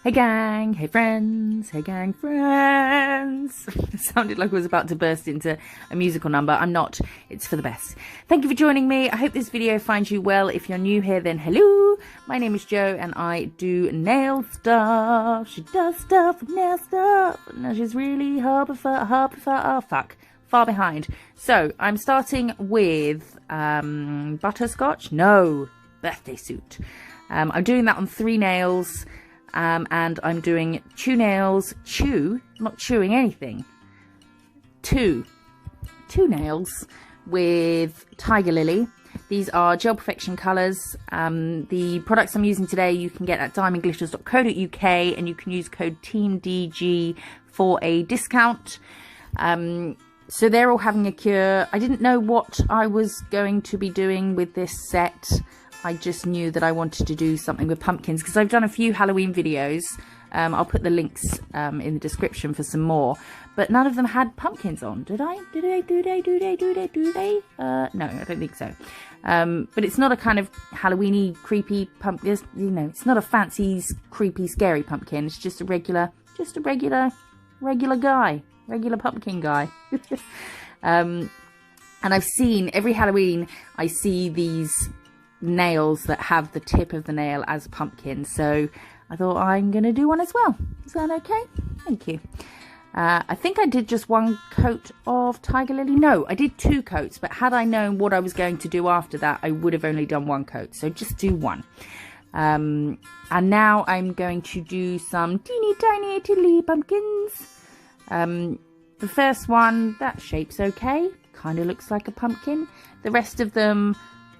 Hey gang, hey friends, hey gang friends. It sounded like I was about to burst into a musical number. I'm not, it's for the best. Thank you for joining me. I hope this video finds you well. If you're new here, then hello. My name is Jo and I do nail stuff. She does stuff with nail stuff. Now she's really far behind. So I'm starting with butterscotch. No, birthday suit. I'm doing that on 3 nails. And I'm doing 2 nails, not chewing anything, 2 nails with Tigerlily. These are Gel Perfection colours. The products I'm using today you can get at diamondglitters.co.uk and you can use code TEAMDG for a discount. So they're all having a cure. I didn't know what I was going to be doing with this set. I just knew that I wanted to do something with pumpkins because I've done a few Halloween videos. I'll put the links in the description for some more, but none of them had pumpkins on. Did I? Do they? No, I don't think so. But it's not a kind of Halloweeny creepy pumpkin. You know, it's not a fancy, creepy, scary pumpkin. It's just a regular guy, regular pumpkin guy. And I've seen every Halloween. I see these nails that have the tip of the nail as a pumpkin, so I thought I'm gonna do one as well. Is that okay? Thank you. I think I did just 1 coat of Tigerlily. No, I did 2 coats, but had I known what I was going to do after that, I would have only done 1 coat, so just do 1. And now I'm going to do some teeny tiny tiddly pumpkins. The first one, that shape's okay, kind of looks like a pumpkin. The rest of them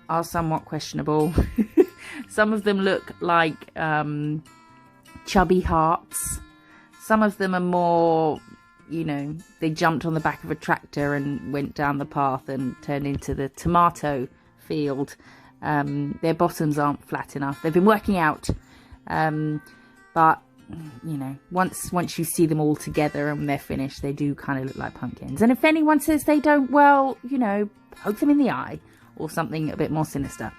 are somewhat questionable. Some of them look like chubby hearts. Some of them are more, you know, they jumped on the back of a tractor and went down the path and turned into the tomato field. Their bottoms aren't flat enough. They've been working out. But, you know, once you see them all together and they're finished, they do kind of look like pumpkins. And if anyone says they don't, well, you know, poke them in the eye. Or something a bit more sinister.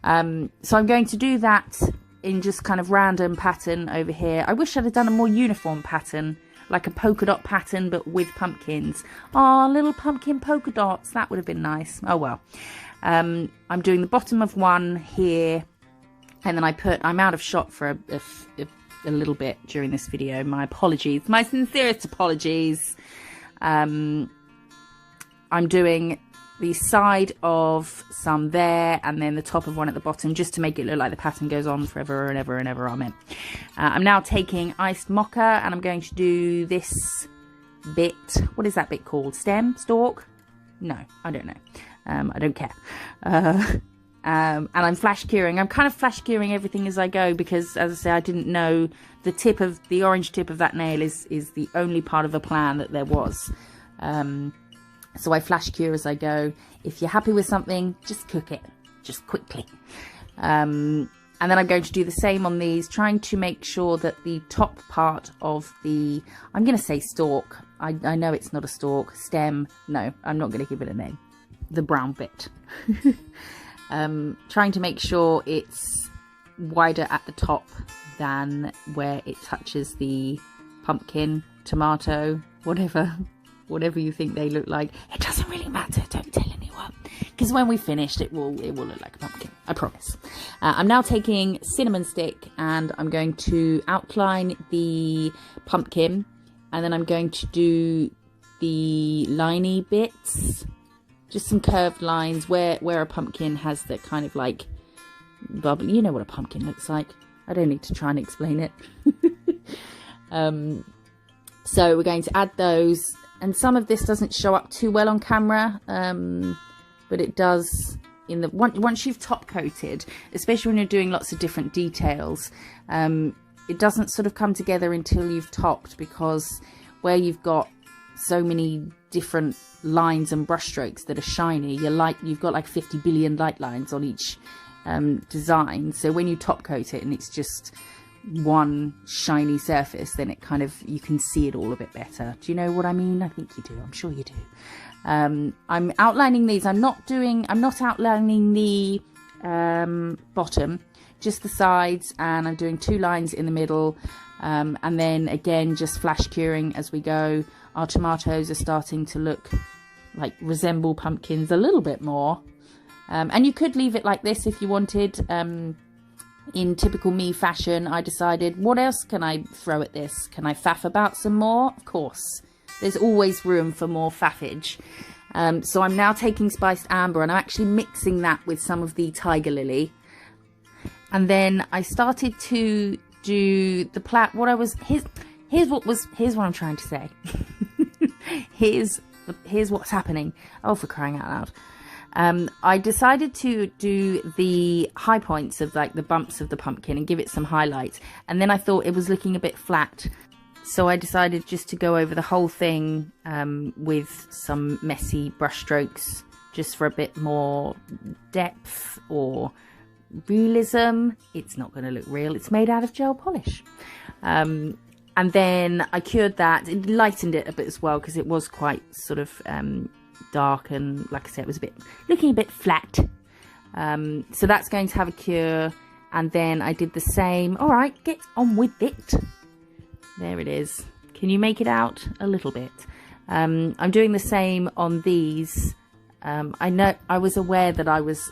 So I'm going to do that in just kind of random pattern over here. I wish I'd have done a more uniform pattern, like a polka dot pattern, but with pumpkins. Oh, little pumpkin polka dots. That would have been nice. Oh, well. I'm doing the bottom of one here. And then I'm out of shot for a little bit during this video. My apologies. My sincerest apologies. I'm doing the side of some there and then the top of one at the bottom, just to make it look like the pattern goes on forever and ever and ever. Amen. I'm now taking iced mocha and I'm going to do this bit. What is that bit called? Stem? Stalk? No, I don't know. I don't care. And I'm flash curing. I'm kind of flash curing everything as I go because, as I say, I didn't know the orange tip of that nail is the only part of the plan that there was. So I flash cure as I go. If you're happy with something, just cook it, just quickly. And then I'm going to do the same on these, trying to make sure that the top part of the, I'm going to say stalk. I know it's not a stalk. Stem. No, I'm not going to give it a name. The brown bit. Trying to make sure it's wider at the top than where it touches the pumpkin, tomato, whatever you think they look like. It doesn't really matter, don't tell anyone, because when we finished it will look like a pumpkin, I promise. I'm now taking cinnamon stick and I'm going to outline the pumpkin, and then I'm going to do the liney bits, just some curved lines where a pumpkin has the kind of like bubbly, you know what a pumpkin looks like. I don't need to try and explain it. So we're going to add those. And some of this doesn't show up too well on camera, but it does once you've top coated, especially when you're doing lots of different details. It doesn't sort of come together until you've topped, because where you've got so many different lines and brush strokes that are shiny, you've got like 50 billion light lines on each design. So when you top coat it and it's just one shiny surface, then it kind of, you can see it all a bit better. Do you know what I mean? I think you do. I'm sure you do. I'm outlining these. I'm not outlining the bottom, just the sides, and I'm doing 2 lines in the middle. And then again, just flash curing as we go. Our tomatoes are starting to look like resemble pumpkins a little bit more. And you could leave it like this if you wanted. In typical me fashion, I decided, what else can I throw at this? Can I faff about some more? Of course. There's always room for more faffage. So I'm now taking spiced amber and I'm actually mixing that with some of the Tigerlily. And then I started to do the here's what I'm trying to say. here's what's happening. Oh, for crying out loud. I decided to do the high points of like the bumps of the pumpkin and give it some highlights. And then I thought it was looking a bit flat. So I decided just to go over the whole thing with some messy brush strokes, just for a bit more depth or realism. It's not going to look real. It's made out of gel polish. And then I cured that. It lightened it a bit as well because it was quite sort of dark, and like I said, it was looking a bit flat. So that's going to have a cure. And then I did the same. All right, get on with it. There it is. Can you make it out a little bit? I'm doing the same on these. I know I was aware that I was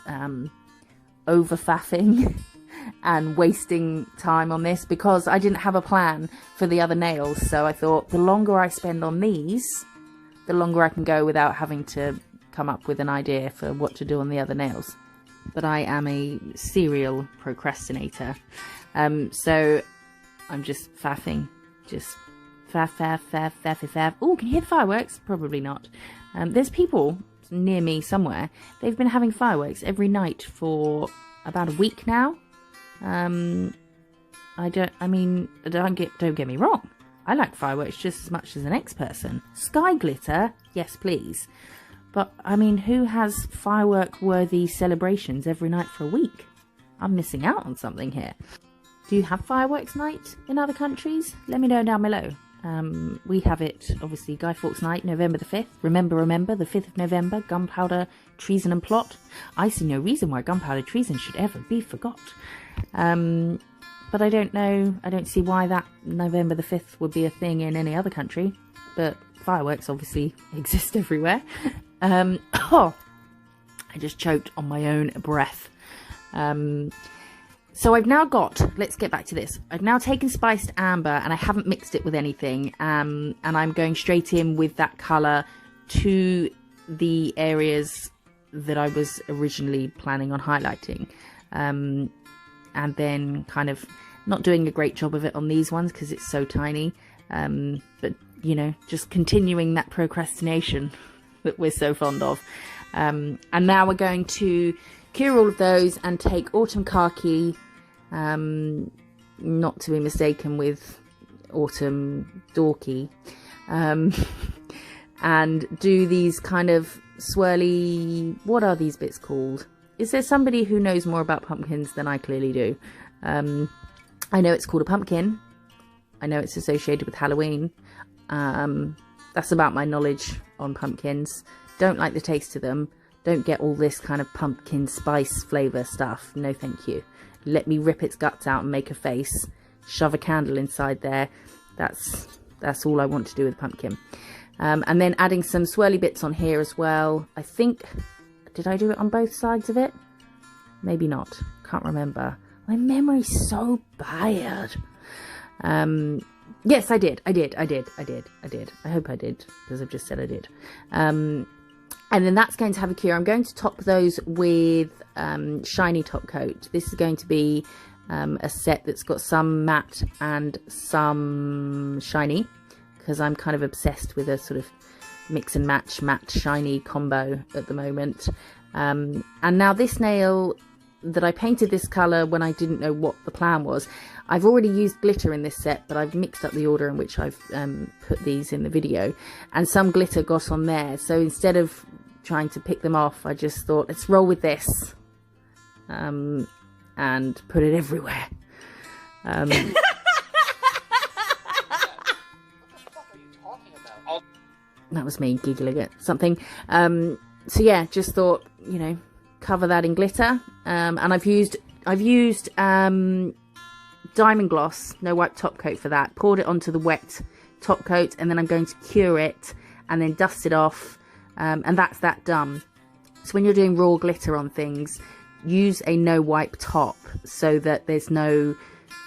over faffing and wasting time on this because I didn't have a plan for the other nails. So I thought the longer I spend on these, the longer I can go without having to come up with an idea for what to do on the other nails. But I am a serial procrastinator. So I'm just faffing. Just faff. Oh, can you hear the fireworks? Probably not. There's people near me somewhere. They've been having fireworks every night for about a week now. Don't get me wrong. I like fireworks just as much as the next person. Sky glitter, yes please. But, I mean, who has firework-worthy celebrations every night for a week? I'm missing out on something here. Do you have fireworks night in other countries? Let me know down below. We have it, obviously, Guy Fawkes Night, November the 5th. Remember, the 5th of November, gunpowder, treason and plot. I see no reason why gunpowder treason should ever be forgot. But I don't know, I don't see why that November the 5th would be a thing in any other country. But fireworks obviously exist everywhere. I just choked on my own breath. So I've now got, let's get back to this. I've now taken spiced amber and I haven't mixed it with anything. And I'm going straight in with that colour to the areas that I was originally planning on highlighting. And then kind of not doing a great job of it on these ones because it's so tiny. But, you know, just continuing that procrastination that we're so fond of. And now we're going to cure all of those and take autumn khaki, not to be mistaken with autumn dorky, and do these kind of swirly, what are these bits called? Is there somebody who knows more about pumpkins than I clearly do? I know it's called a pumpkin. I know it's associated with Halloween. That's about my knowledge on pumpkins. Don't like the taste of them. Don't get all this kind of pumpkin spice flavour stuff. No thank you. Let me rip its guts out and make a face. Shove a candle inside there. That's all I want to do with pumpkin. And then adding some swirly bits on here as well. I think, did I do it on both sides of it? Maybe not. Can't remember. My memory's so bad. Yes, I did. I hope I did, because I've just said I did. And then that's going to have a cure. I'm going to top those with shiny top coat. This is going to be a set that's got some matte and some shiny, because I'm kind of obsessed with a sort of mix and match matte shiny combo at the moment. And now this nail that I painted this colour when I didn't know what the plan was. I've already used glitter in this set, but I've mixed up the order in which I've put these in the video, and some glitter got on there. So instead of trying to pick them off, I just thought, let's roll with this, and put it everywhere. What the fuck are you talking about? That was me giggling at something. So yeah, just thought, you know, cover that in glitter. And I've used diamond gloss, no wipe top coat for that. Poured it onto the wet top coat, and then I'm going to cure it and then dust it off, and that's that done. So when you're doing raw glitter on things, use a no wipe top so that there's no,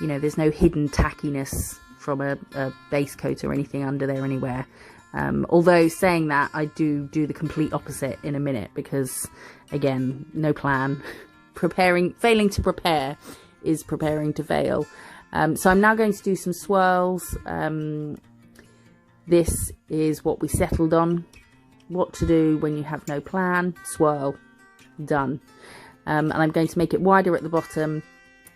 you know, there's no hidden tackiness from a base coat or anything under there anywhere. Although saying that, I do the complete opposite in a minute, because again, no plan. Failing to prepare is preparing to fail. So I'm now going to do some swirls. This is what we settled on. What to do when you have no plan. Swirl. Done. And I'm going to make it wider at the bottom.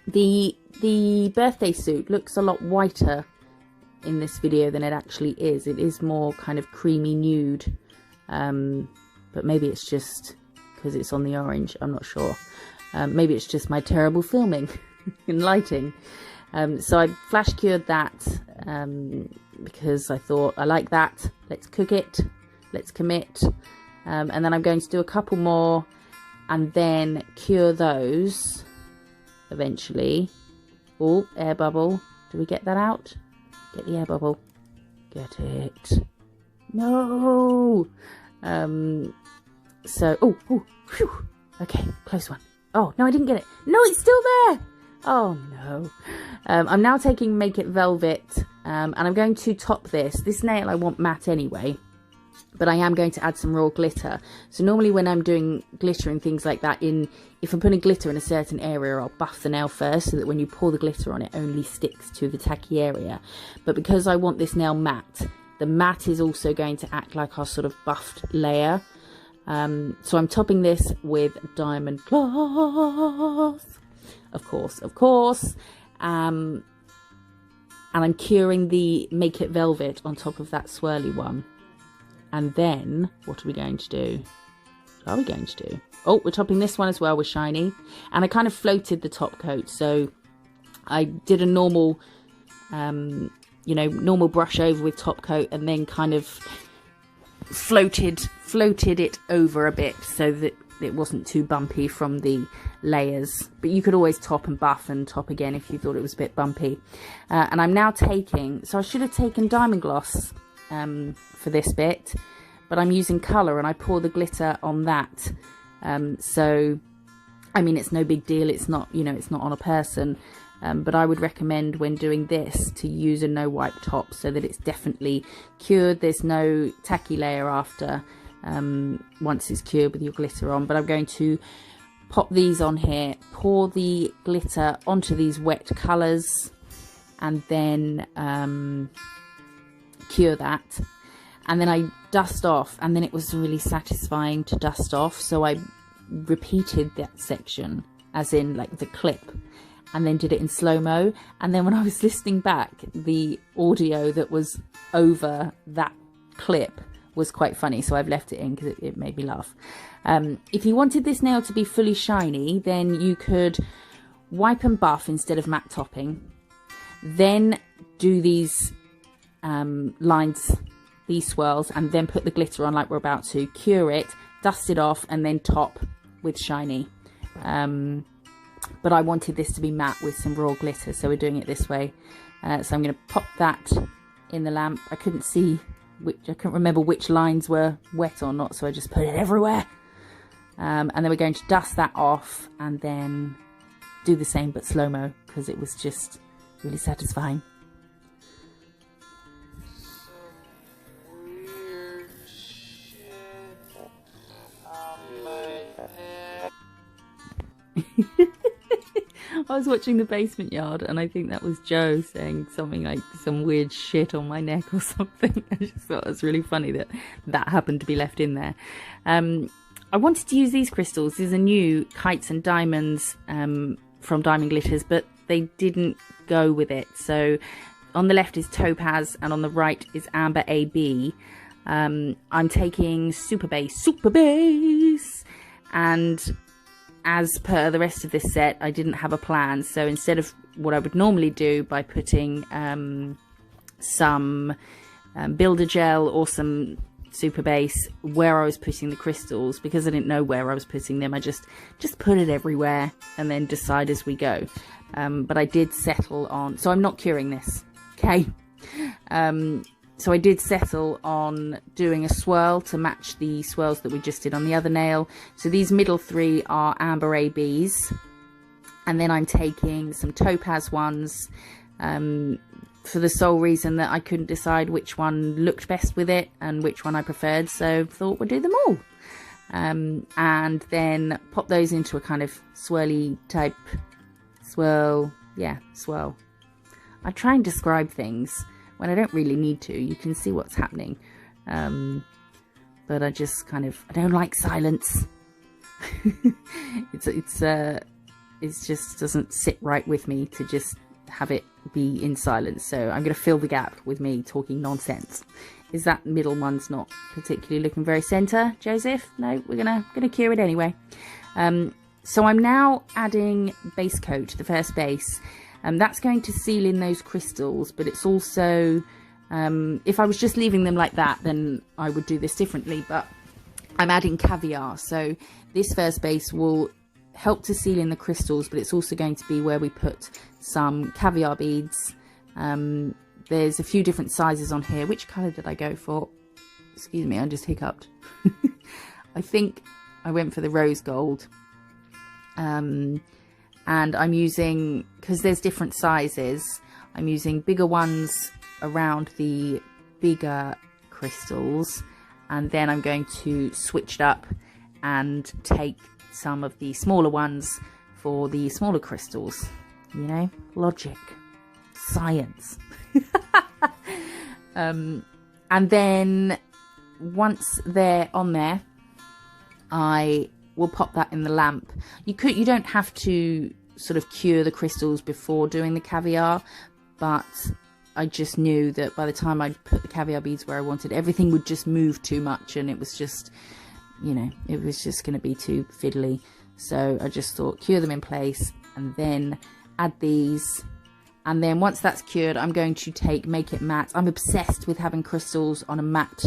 The birthday suit looks a lot whiter in this video than it actually is. It is more kind of creamy nude, but maybe it's just because it's on the orange. I'm not sure. Maybe it's just my terrible filming and lighting. So I flash cured that because I thought I like that. Let's cook it. Let's commit. And then I'm going to do a couple more and then cure those eventually. Oh, air bubble. Do we get that out? Get the air bubble. Get it. No. So, oh, phew. Okay, close one. Oh, no, I didn't get it. No, it's still there. Oh, no. I'm now taking Make It Velvet, and I'm going to top this. This nail I want matte anyway, but I am going to add some raw glitter. So normally when I'm doing glitter and things like that, if I'm putting glitter in a certain area, I'll buff the nail first so that when you pour the glitter on, it only sticks to the tacky area. But because I want this nail matte, the matte is also going to act like our sort of buffed layer. So I'm topping this with diamond gloss, of course. And I'm curing the Make It Velvet on top of that swirly one. And then, what are we going to do? Oh, we're topping this one as well with shiny. And I kind of floated the top coat. So I did a normal, normal brush over with top coat, and then kind of floated it over a bit so that it wasn't too bumpy from the layers. But you could always top and buff and top again if you thought it was a bit bumpy. And I'm now taking, so I should have taken diamond gloss for this bit, but I'm using colour and I pour the glitter on that. So I mean, it's no big deal, it's not, it's not on a person, but I would recommend when doing this to use a no wipe top so that it's definitely cured. There's no tacky layer after once it's cured with your glitter on. But I'm going to pop these on here, pour the glitter onto these wet colours, and then cure that, and then I dust off, and then it was really satisfying to dust off, so I repeated that section as in like the clip, and then did it in slow-mo. And then when I was listening back, the audio that was over that clip was quite funny, so I've left it in because it made me laugh. If you wanted this nail to be fully shiny, then you could wipe and buff instead of matte topping, then do these lines, these swirls, and then put the glitter on like we're about to, cure it, dust it off, and then top with shiny. But I wanted this to be matte with some raw glitter, so we're doing it this way. So I'm going to pop that in the lamp. I couldn't remember which lines were wet or not, so I just put it everywhere. And then we're going to dust that off and then do the same but slow-mo, because it was just really satisfying. I was watching The Basement Yard, and I think that was Joe saying something like some weird shit on my neck or something. I just thought it was really funny that that happened to be left in there. I wanted to use these crystals. These are new Kites and Diamonds from Diamond Glitters, but they didn't go with it. So on the left is Topaz, and on the right is Amber AB. I'm taking Super Base, and as per the rest of this set, I didn't have a plan. So instead of what I would normally do by putting some builder gel or some Super Base where I was putting the crystals, because I didn't know where I was putting them, I just put it everywhere and then decide as we go. but I did settle on, so I'm not curing this, okay? So I did settle on doing a swirl to match the swirls that we just did on the other nail. So these middle 3 are amber ABs, and then I'm taking some topaz ones, for the sole reason that I couldn't decide which one looked best with it and which one I preferred, so thought we'd do them all. And then pop those into a kind of swirly type swirl. Yeah, swirl. I try and describe things when I don't really need to. You can see what's happening. But I just kind of, I don't like silence. It just doesn't sit right with me to just have it be in silence. So I'm going to fill the gap with me talking nonsense. Is that middle one's not particularly looking very center, Joseph? No, we're gonna cure it anyway. So I'm now adding base coat, the first base. That's going to seal in those crystals, but it's also, if I was just leaving them like that, then I would do this differently, but I'm adding Caviar. So this first base will help to seal in the crystals, but it's also going to be where we put some Caviar beads. There's a few different sizes on here. Which colour did I go for? Excuse me, I just hiccuped. I think I went for the rose gold. And I'm using, because there's different sizes, I'm using bigger ones around the bigger crystals, and then I'm going to switch it up and take some of the smaller ones for the smaller crystals. You know, logic, science. And then once they're on there, I will pop that in the lamp. You don't have to sort of cure the crystals before doing the Caviar, but I just knew that by the time I put the Caviar beads where I wanted, everything would just move too much, and it was just, you know, it was just going to be too fiddly. So I just thought, cure them in place and then add these. And then once that's cured, I'm going to make it matte. I'm obsessed with having crystals on a matte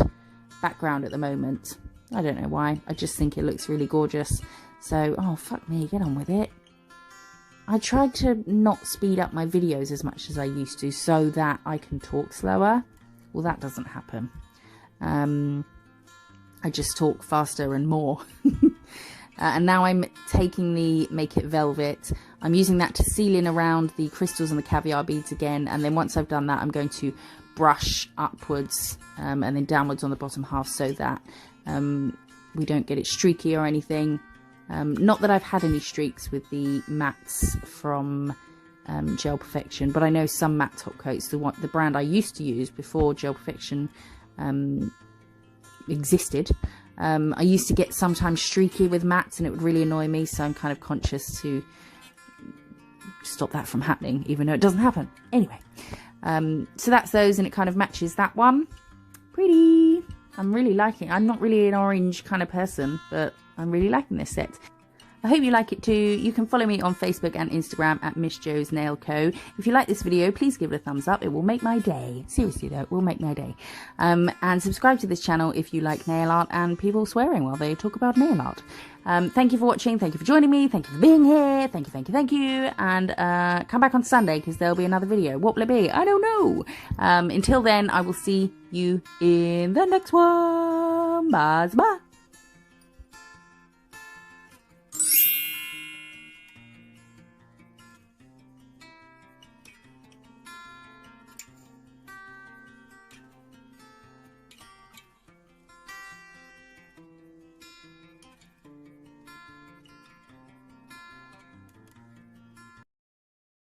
background at the moment. I don't know why. I just think it looks really gorgeous. So, oh, fuck me, get on with it. I tried to not speed up my videos as much as I used to so that I can talk slower. Well, that doesn't happen. I just talk faster and more. And now I'm taking the Make It Velvet. I'm using that to seal in around the crystals and the Caviar beads again. And then once I've done that, I'm going to brush upwards and then downwards on the bottom half so that we don't get it streaky or anything. Not that I've had any streaks with the mattes from Gel Perfection, but I know some matte top coats, the brand I used to use before Gel Perfection existed, I used to get sometimes streaky with mattes and it would really annoy me, so I'm kind of conscious to stop that from happening, even though it doesn't happen. Anyway, so that's those, and it kind of matches that one. Pretty. I'm really liking it. I'm not really an orange kind of person, but I'm really liking this set. I hope you like it too. You can follow me on Facebook and Instagram at Miss Jo's Nail Co. If you like this video, please give it a thumbs up. It will make my day. Seriously though, it will make my day. And subscribe to this channel if you like nail art and people swearing while they talk about nail art. Thank you for watching. Thank you for joining me. Thank you for being here. Thank you, thank you, thank you. And come back on Sunday because there'll be another video. What will it be? I don't know. Until then, I will see you in the next one. Bye. Bye.